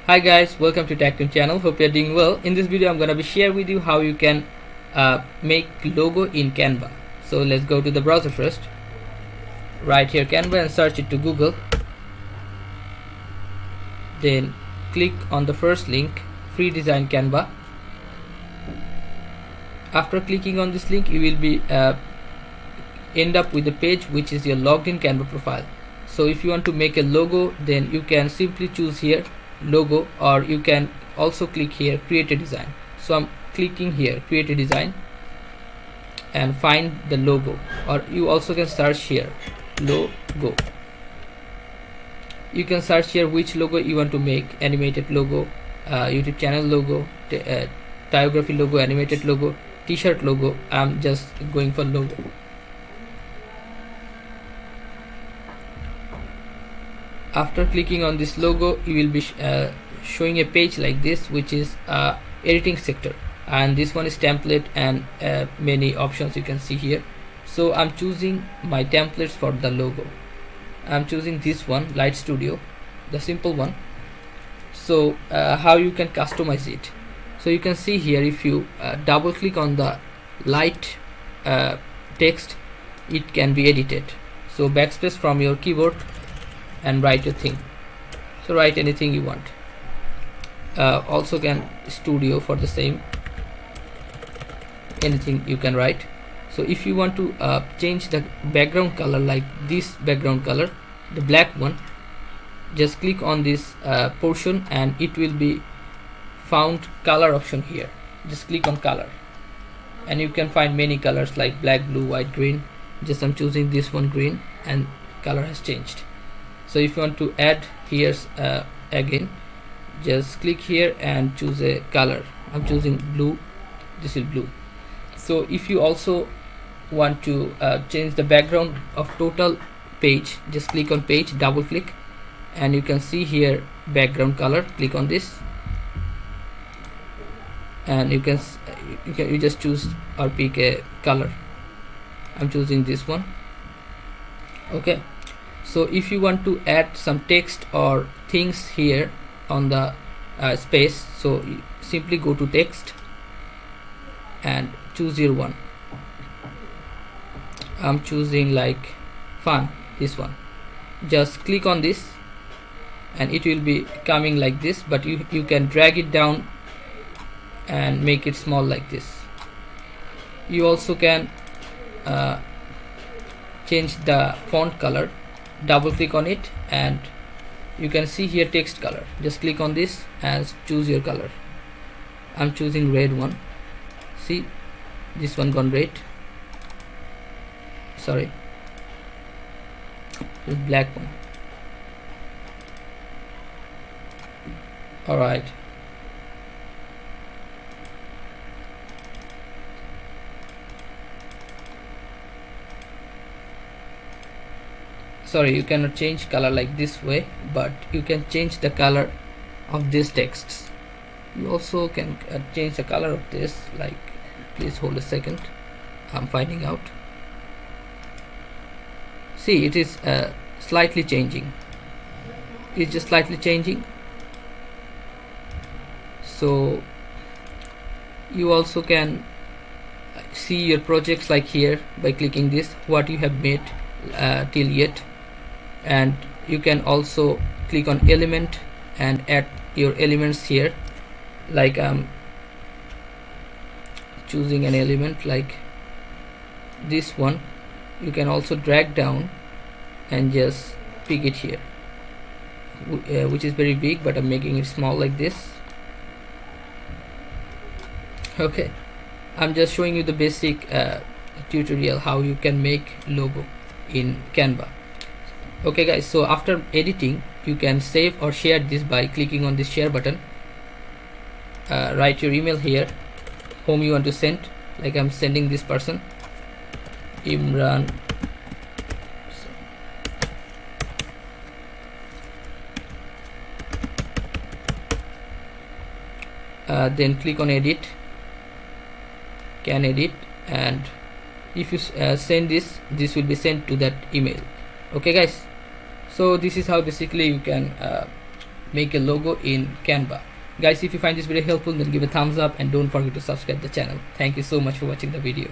Hi guys, welcome to TechTeam channel. Hope you're doing well. In this video I'm gonna be share with you how you can make logo in Canva. So let's go to the browser first. Right here Canva and search it to Google. Then click on the first link, free design Canva. After clicking on this link, you will be end up with a page which is your logged in Canva profile. So if you want to make a logo, then you can simply choose here logo, or you can also click here create a design. So I'm clicking here create a design and find the logo, or you also can search here logo. You can search here which logo you want to make, animated logo, YouTube channel logo, typography logo, animated logo, t-shirt logo. I'm just going for logo. After clicking on this logo, you will be showing a page like this, which is editing sector, and this one is template and many options you can see here. So I'm choosing my templates for the logo. I'm choosing this one, Light Studio, the simple one. So how you can customize it? So you can see here, if you double click on the light text, it can be edited. So backspace from your keyboard and write your thing. So write anything you want. Also can studio for the same, anything you can write. So if you want to change the background color, like this background color, the black one, just click on this portion and it will be found color option here. Just click on color and you can find many colors like black, blue, white, green. Just I'm choosing this one, green, and color has changed. So if you want to add here again, just click here and choose a color. I'm choosing blue. This is blue. So if you also want to change the background of total page, just click on page, double click, and you can see here background color. Click on this and you just choose or pick a color. I'm choosing this one. Okay. So if you want to add some text or things here on the space, so you simply go to text and choose your one. I'm choosing like fun, this one. Just click on this and it will be coming like this, but you can drag it down and make it small like this. You also can change the font color. Double click on it and you can see here text color. Just click on this and choose your color. I'm choosing red one. See, this one gone red. Sorry, this black one. Alright. Sorry, you cannot change color like this way, but you can change the color of these texts. You also can change the color of this, like, please hold a second, I'm finding out. See, it is slightly changing. It's just slightly changing. So you also can see your projects like here by clicking this, what you have made till yet. And you can also click on element and add your elements here, like I'm choosing an element like this one. You can also drag down and just pick it here, which is very big, but I'm making it small like this. Okay, I'm just showing you the basic tutorial how you can make logo in Canva. Okay guys, so after editing, you can save or share this by clicking on this share button. Write your email here, whom you want to send, like I'm sending this person, Imran. Then click on edit, can edit, and if you send this will be sent to that email. Okay guys, so this is how basically you can make a logo in Canva. Guys, if you find this video helpful, then give a thumbs up and don't forget to subscribe the channel. Thank you so much for watching the video.